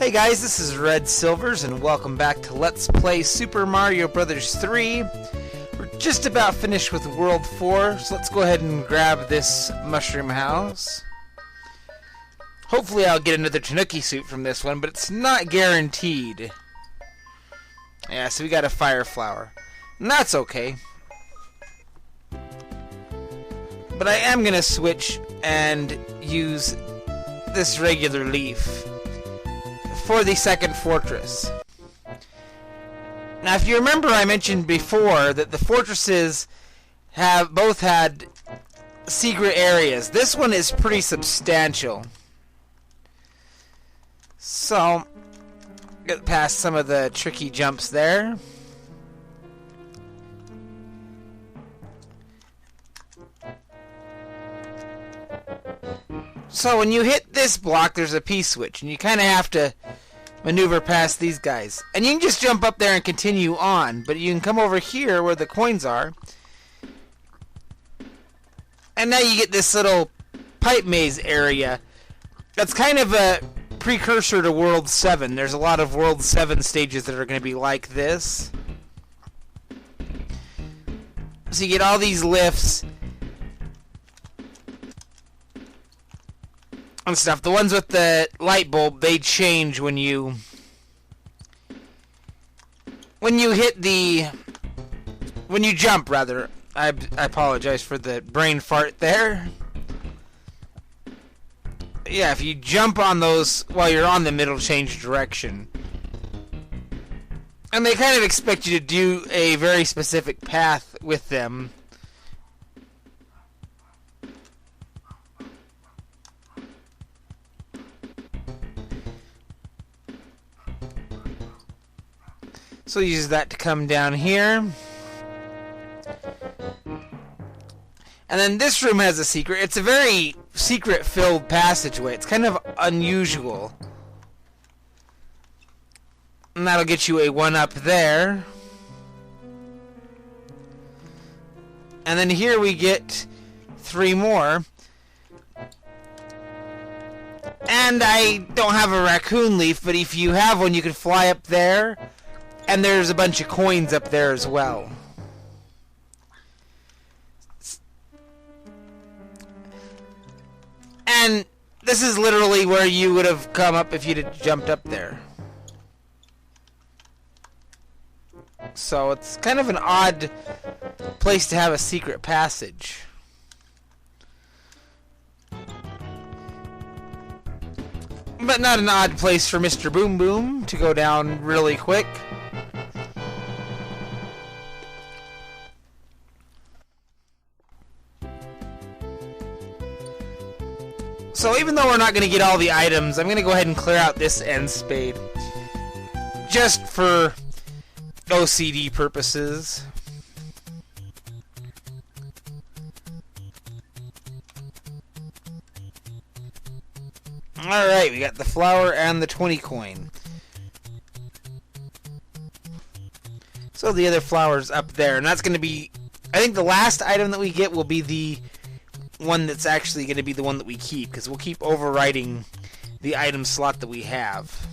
Hey guys, this is Red Silvers and welcome back to Let's Play Super Mario Bros. 3. We're just about finished with World 4, so let's go ahead and grab this mushroom house. Hopefully I'll get another Tanuki suit from this one, but it's not guaranteed. Yeah, so we got a fire flower. And that's okay. But I am going to switch and use this regular leaf for the second fortress. Now, if you remember, I mentioned before that the fortresses have both had secret areas. This one is pretty substantial. So, get past some of the tricky jumps there. So when you hit this block, there's a P-switch, and you kind of have to maneuver past these guys. And you can just jump up there and continue on, but you can come over here where the coins are. And now you get this little pipe maze area. That's kind of a precursor to World 7. There's a lot of World 7 stages that are going to be like this. So you get all these lifts and stuff. The ones with the light bulb, they change when you hit the... when you jump, rather. I apologize for the brain fart there. Yeah, if you jump on those while you're on them, it'll change direction. And they kind of expect you to do a very specific path with them. So use that to come down here. And then this room has a secret. It's a very secret-filled passageway. It's kind of unusual. And that'll get you a 1-up there. And then here we get 3 more. And I don't have a raccoon leaf, but if you have one, you can fly up there. And there's a bunch of coins up there as well. And this is literally where you would have come up if you'd have jumped up there. So it's kind of an odd place to have a secret passage. But not an odd place for Mr. Boom Boom to go down really quick. So even though we're not going to get all the items, I'm going to go ahead and clear out this end spade. Just for OCD purposes. Alright, we got the flower and the 20 coin. So the other flower's up there, and that's going to be... I think the last item that we get will be the one that's actually going to be the one that we keep, because we'll keep overwriting the item slot that we have.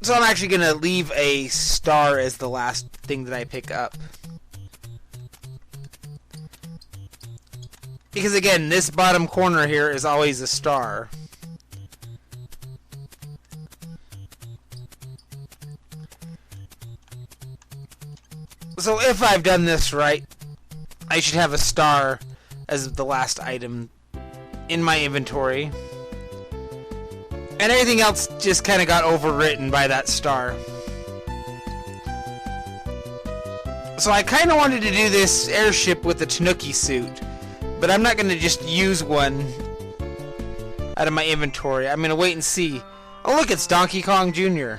So I'm actually going to leave a star as the last thing that I pick up. Because again, this bottom corner here is always a star. So if I've done this right, I should have a star as the last item in my inventory. And everything else just kind of got overwritten by that star. So I kind of wanted to do this airship with the Tanuki suit, but I'm not going to just use one out of my inventory. I'm going to wait and see. Oh look, it's Donkey Kong Jr.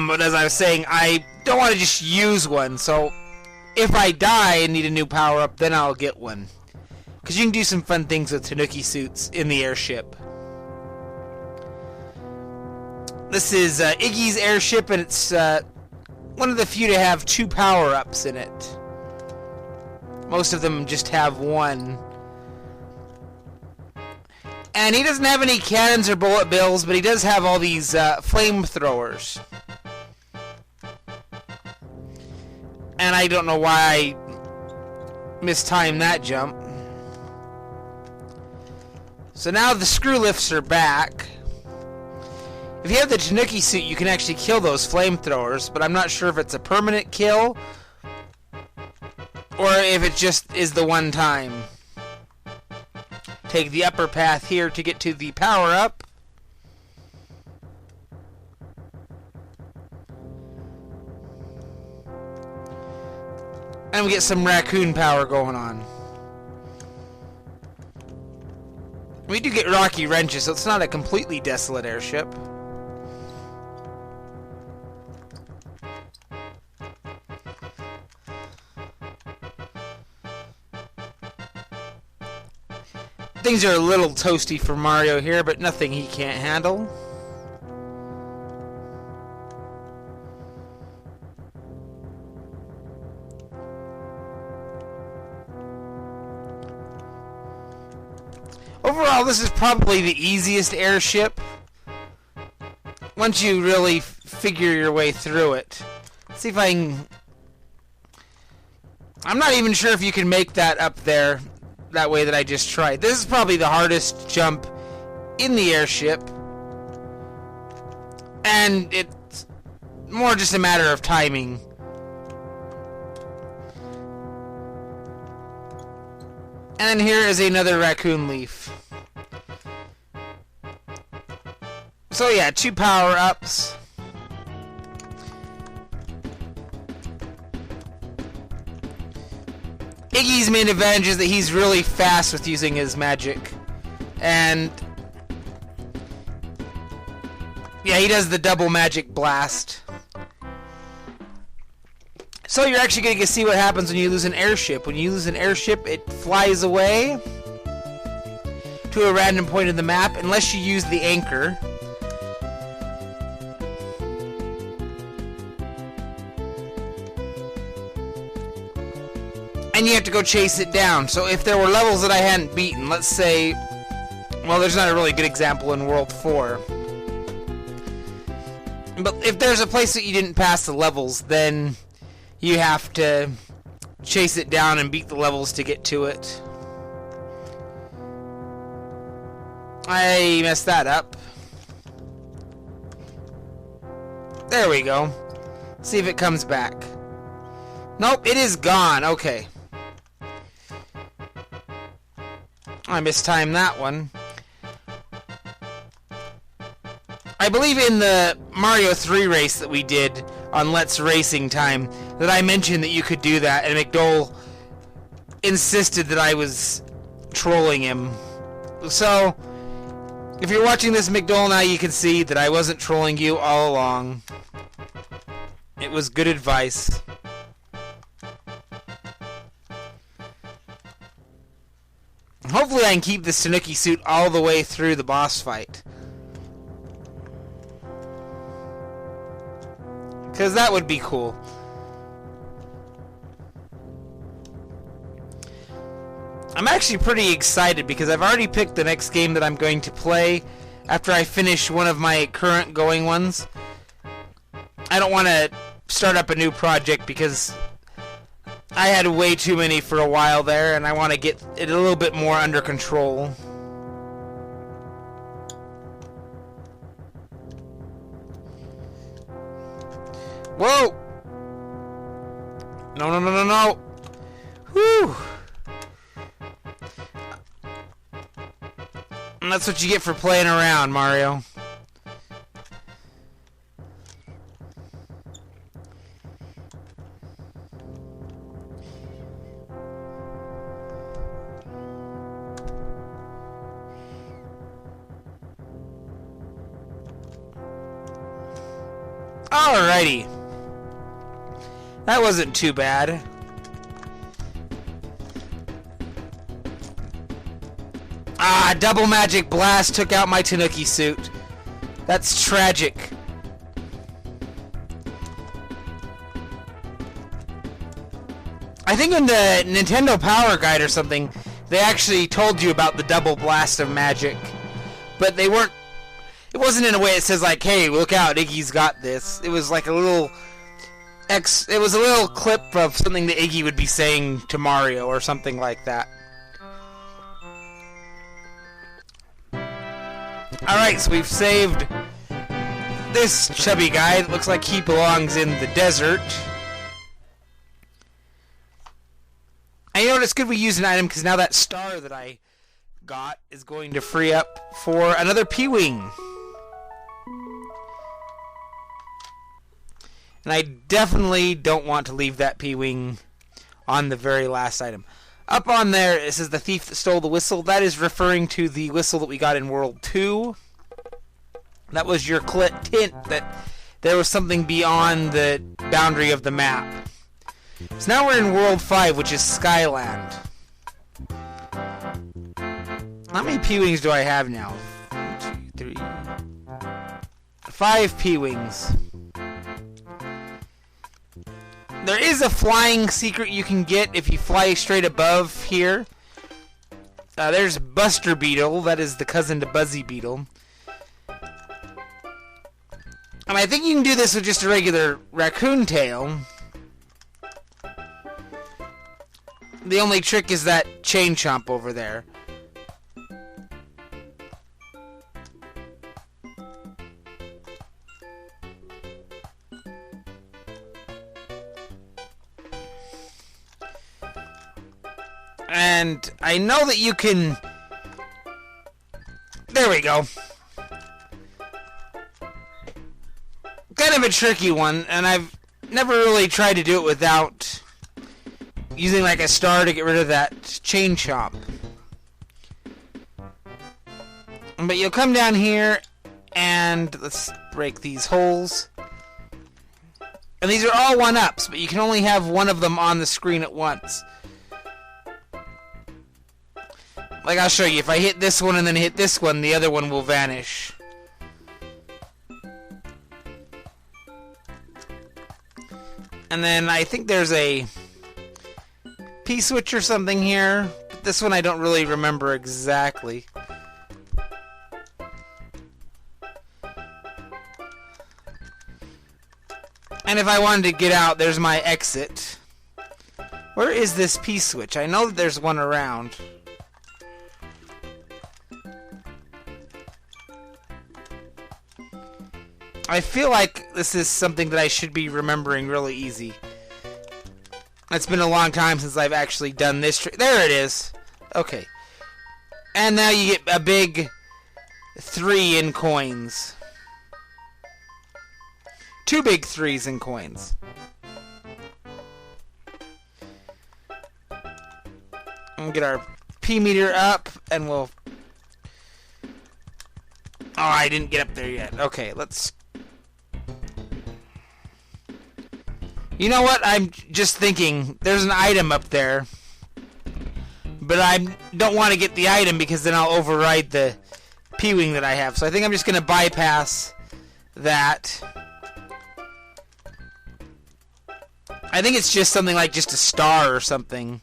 But as I was saying, I don't want to just use one, so if I die and need a new power-up, then I'll get one. Because you can do some fun things with Tanuki suits in the airship. This is Iggy's airship, and it's one of the few to have 2 power-ups in it. Most of them just have one. And he doesn't have any cannons or bullet bills, but he does have all these flamethrowers. And I don't know why I mistimed that jump. So now the screw lifts are back. If you have the Tanuki suit, you can actually kill those flamethrowers, but I'm not sure if it's a permanent kill or if it just is the one time. Take the upper path here to get to the power-up. And we get some raccoon power going on. We do get rocky wrenches, so it's not a completely desolate airship. Things are a little toasty for Mario here, but nothing he can't handle. Overall, this is probably the easiest airship once you really figure your way through it. Let's see if I can... I'm not even sure if you can make that up there that way that I just tried. This is probably the hardest jump in the airship, and it's more just a matter of timing. And here is another raccoon leaf. So yeah, 2 power-ups. Iggy's main advantage is that he's really fast with using his magic. And yeah, he does the double magic blast. So you're actually going to see what happens when you lose an airship. When you lose an airship, it flies away to a random point in the map, unless you use the anchor. And you have to go chase it down. So if there were levels that I hadn't beaten, let's say... Well, there's not a really good example in World 4. But if there's a place that you didn't pass the levels, then you have to chase it down and beat the levels to get to it. I messed that up. There we go. See if it comes back. Nope, it is gone. Okay. I mistimed that one. I believe in the Mario 3 race that we did on Let's Racing Time that I mentioned that you could do that, and McDole insisted that I was trolling him. So, if you're watching this, McDole, now you can see that I wasn't trolling you all along. It was good advice. Hopefully I can keep this Tanuki suit all the way through the boss fight. Because that would be cool. I'm actually pretty excited because I've already picked the next game that I'm going to play after I finish one of my current going ones. I don't want to start up a new project because I had way too many for a while there, and I want to get it a little bit more under control. Whoa! No, no, no, no, no! Whew! And that's what you get for playing around, Mario. Alrighty. That wasn't too bad. Ah, double magic blast took out my Tanuki suit. That's tragic. I think in the Nintendo Power Guide or something, they actually told you about the double blast of magic, but they weren't. It wasn't in a way that says like, "Hey, look out, Iggy's got this." It was like a little It was a little clip of something that Iggy would be saying to Mario or something like that. All right, so we've saved this chubby guy. It looks like he belongs in the desert. And you know what? It's good we use an item because now that star that I got is going to free up for another P-Wing. And I definitely don't want to leave that P-Wing on the very last item. Up on there, it says the thief that stole the whistle. That is referring to the whistle that we got in World 2. That was your hint that there was something beyond the boundary of the map. So now we're in World 5, which is Skyland. How many P-Wings do I have now? 1, 2, 3... 5 P-Wings. There is a flying secret you can get if you fly straight above here. There's Buster Beetle. That is the cousin to Buzzy Beetle. And I think you can do this with just a regular raccoon tail. The only trick is that chain chomp over there. And I know that you can... There we go. Kind of a tricky one, and I've never really tried to do it without using like a star to get rid of that chain chomp. But you'll come down here, and let's break these holes. And these are all 1-ups, but you can only have one of them on the screen at once. Like, I'll show you. If I hit this one and then hit this one, the other one will vanish. And then I think there's a P-switch or something here. But this one I don't really remember exactly. And if I wanted to get out, there's my exit. Where is this P-switch? I know that there's one around. I feel like this is something that I should be remembering really easy. It's been a long time since I've actually done this trick. There it is. Okay. And now you get a big 3 in coins. 2 big 3s in coins. We'll get our P meter up, and we'll... Oh, I didn't get up there yet. Okay, let's... You know what? I'm just thinking, there's an item up there. But I don't want to get the item because then I'll override the P-Wing that I have. So I think I'm just going to bypass that. I think it's just something like just a star or something.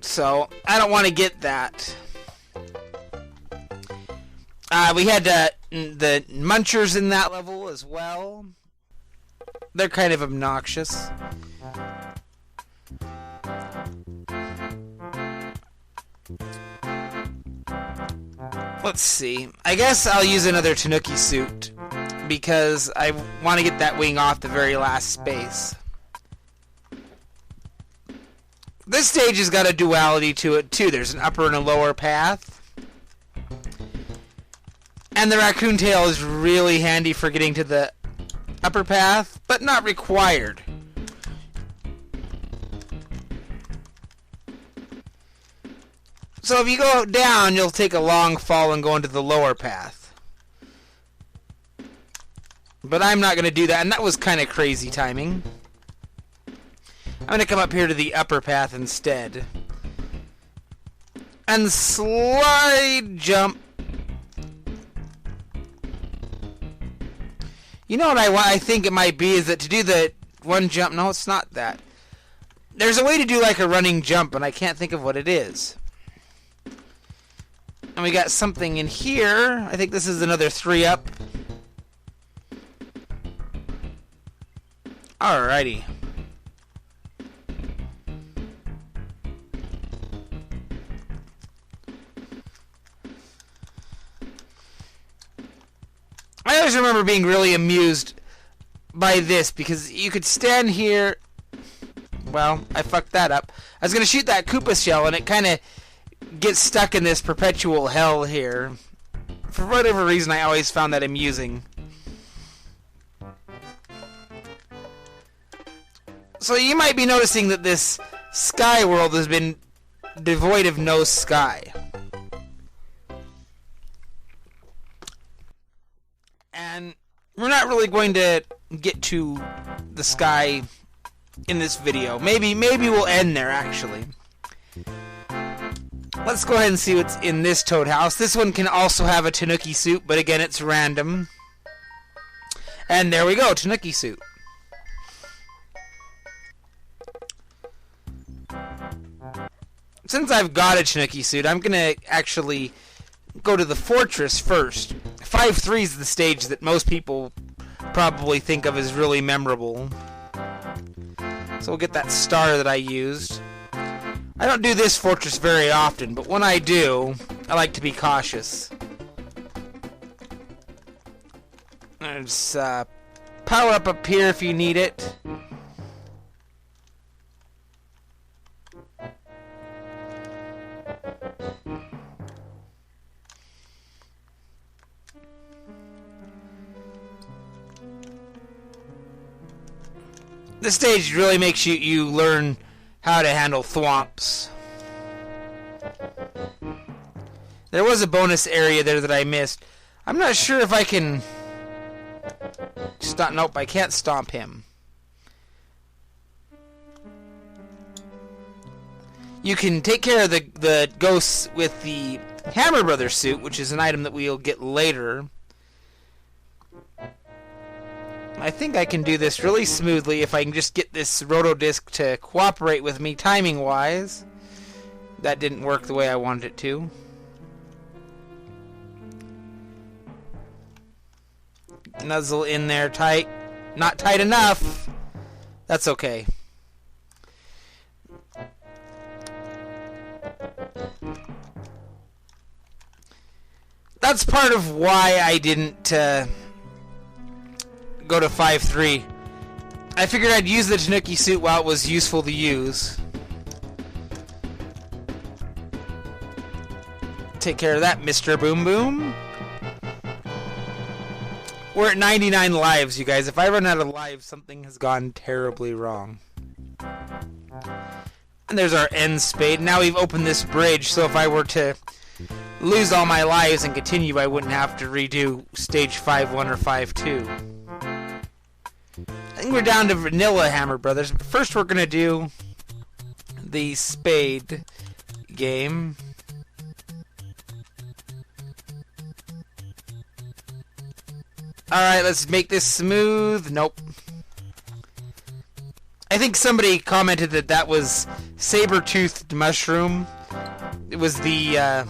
So, I don't want to get that. We had the munchers in that level as well. They're kind of obnoxious. Let's see. I guess I'll use another Tanuki suit because I want to get that wing off the very last space. This stage has got a duality to it too. There's an upper and a lower path. And the raccoon tail is really handy for getting to the upper path, but not required. So if you go down, you'll take a long fall and go into the lower path. But I'm not going to do that, and that was kind of crazy timing. I'm going to come up here to the upper path instead. And slide jump. You know what I think it might be is that to do the one jump. No, it's not that. There's a way to do like a running jump, and I can't think of what it is. And we got something in here. I think this is another 3-up. Alrighty. I always remember being really amused by this, because you could stand here. Well, I fucked that up. I was going to shoot that Koopa shell, and it kind of gets stuck in this perpetual hell here. For whatever reason, I always found that amusing. So you might be noticing that this sky world has been devoid of no sky. And we're not really going to get to the sky in this video. Maybe we'll end there, actually. Let's go ahead and see what's in this Toad house. This one can also have a Tanuki suit, but again, it's random. And there we go, Tanuki suit. Since I've got a Tanuki suit, I'm gonna actually go to the fortress first. 5-3 is the stage that most people probably think of as really memorable. So we'll get that star that I used. I don't do this fortress very often, but when I do, I like to be cautious. There's power up here if you need it. This stage really makes you learn how to handle thwomps. There was a bonus area there that I missed. I'm not sure if I can... Nope, I can't stomp him. You can take care of the ghosts with the Hammer Brothers suit, which is an item that we'll get later. I think I can do this really smoothly if I can just get this Rotodisc to cooperate with me timing-wise. That didn't work the way I wanted it to. Nuzzle in there tight. Not tight enough. That's okay. That's part of why I didn't... go to 5-3. I figured I'd use the Tanuki suit while it was useful to use. Take care of that, Mr. Boom Boom. We're at 99 lives, you guys. If I run out of lives, something has gone terribly wrong. And there's our end spade. Now we've opened this bridge, so if I were to lose all my lives and continue, I wouldn't have to redo stage 5-1 or 5-2. I think we're down to vanilla Hammer Brothers. But first we're going to do the spade game. Alright, let's make this smooth. Nope. I think somebody commented that was saber-toothed mushroom. It was the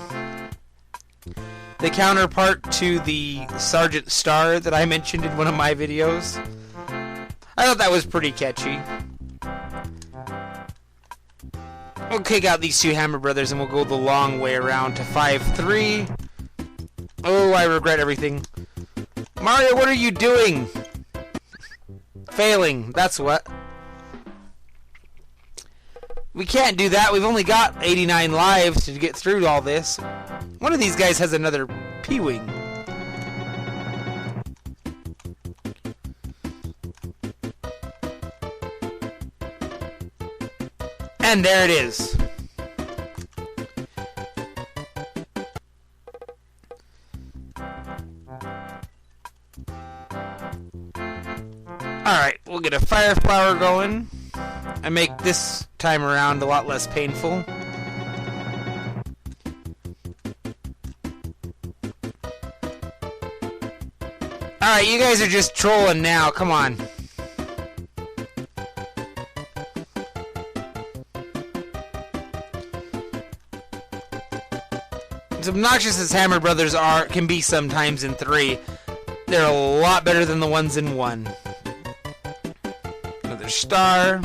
counterpart to the Sergeant Star that I mentioned in one of my videos. I thought that was pretty catchy. We'll kick out these two Hammer Brothers and we'll go the long way around to 5-3. Oh, I regret everything. Mario, what are you doing? Failing, that's what. We can't do that. We've only got 89 lives to get through all this. One of these guys has another P-Wing. And there it is. Alright, we'll get a fire flower going and make this time around a lot less painful. Alright, you guys are just trolling now, come on. As obnoxious as Hammer Brothers can be sometimes in 3, they're a lot better than the ones in 1. Another star.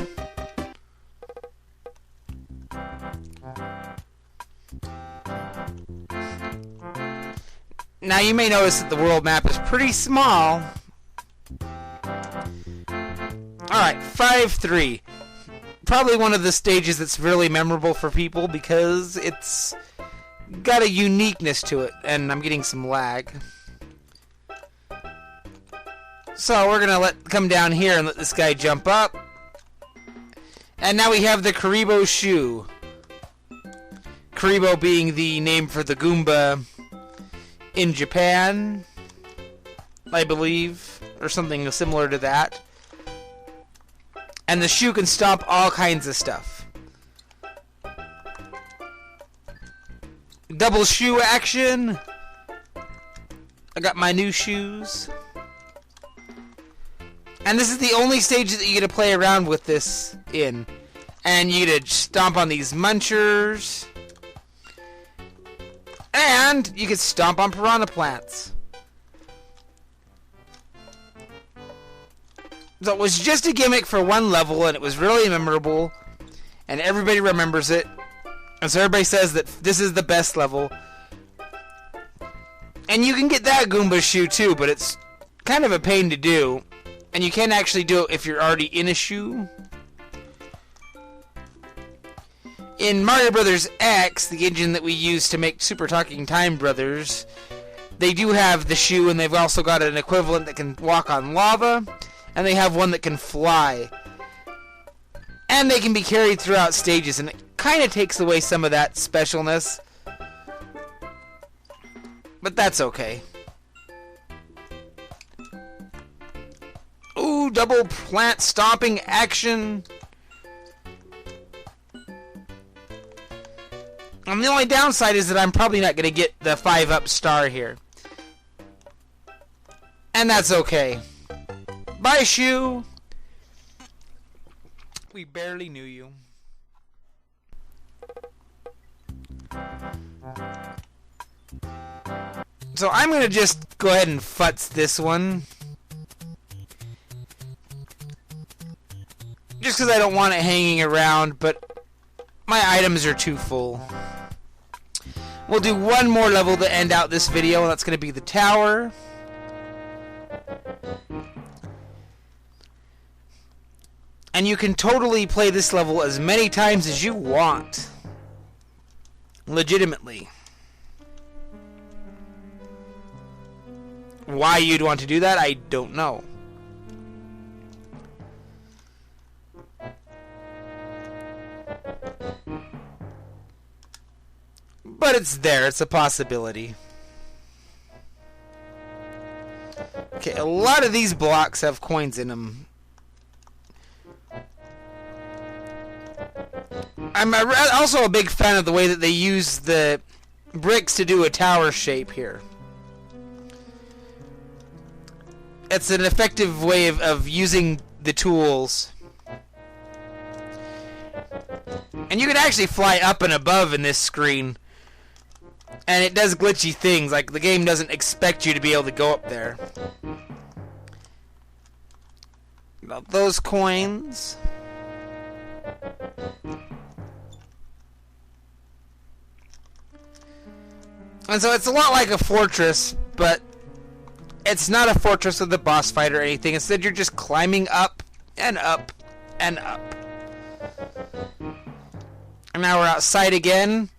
Now you may notice that the world map is pretty small. Alright, 5-3. Probably one of the stages that's really memorable for people because it's got a uniqueness to it, and I'm getting some lag. So we're gonna come down here and let this guy jump up. And now we have the Karibo shoe. Karibo being the name for the Goomba in Japan, I believe, or something similar to that. And the shoe can stop all kinds of stuff. Double shoe action. I got my new shoes. And this is the only stage that you get to play around with this in. And you get to stomp on these munchers. And you can stomp on piranha plants. So it was just a gimmick for one level, and it was really memorable, and everybody remembers it. And so everybody says that this is the best level. And you can get that Goomba shoe too, but it's kind of a pain to do. And you can't actually do it if you're already in a shoe. In Mario Bros. X, the engine that we use to make Super Talking Time Brothers, they do have the shoe, and they've also got an equivalent that can walk on lava, and they have one that can fly. And they can be carried throughout stages, and it kind of takes away some of that specialness. But that's okay. Ooh, double plant stomping action. And the only downside is that I'm probably not going to get the 5-up star here. And that's okay. Bye, shoe. We barely knew you. So I'm going to just go ahead and futz this one. Just because I don't want it hanging around, but my items are too full. We'll do one more level to end out this video, and that's going to be the tower. And you can totally play this level as many times as you want. Legitimately. Why you'd want to do that, I don't know. But it's there, it's a possibility. Okay, a lot of these blocks have coins in them. I'm also a big fan of the way that they use the bricks to do a tower shape here. It's an effective way of using the tools. And you can actually fly up and above in this screen. And it does glitchy things, like the game doesn't expect you to be able to go up there. About those coins. And so it's a lot like a fortress, but it's not a fortress with a boss fight or anything. Instead, you're just climbing up and up and up. And now we're outside again.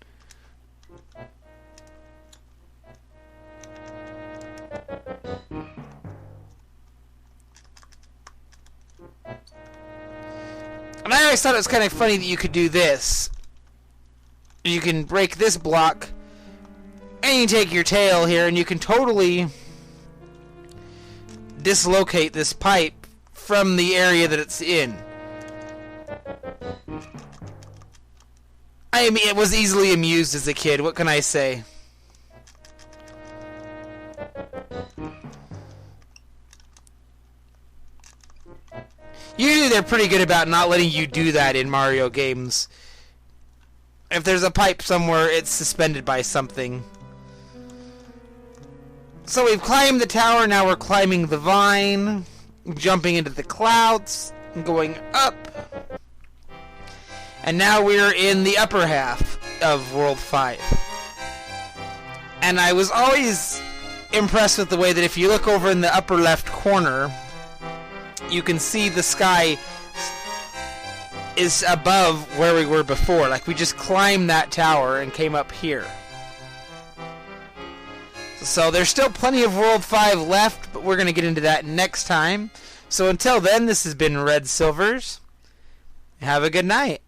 And I always thought it was kind of funny that you could do this. You can break this block, and you can take your tail here, and you can totally dislocate this pipe from the area that it's in. I mean, it was easily amused as a kid. What can I say? Usually they're pretty good about not letting you do that in Mario games. If there's a pipe somewhere, it's suspended by something. So we've climbed the tower, now we're climbing the vine, jumping into the clouds, going up. And now we're in the upper half of World 5. And I was always impressed with the way that if you look over in the upper left corner, you can see the sky is above where we were before. Like, we just climbed that tower and came up here. So there's still plenty of World 5 left, but we're going to get into that next time. So until then, this has been Red Silvers. Have a good night.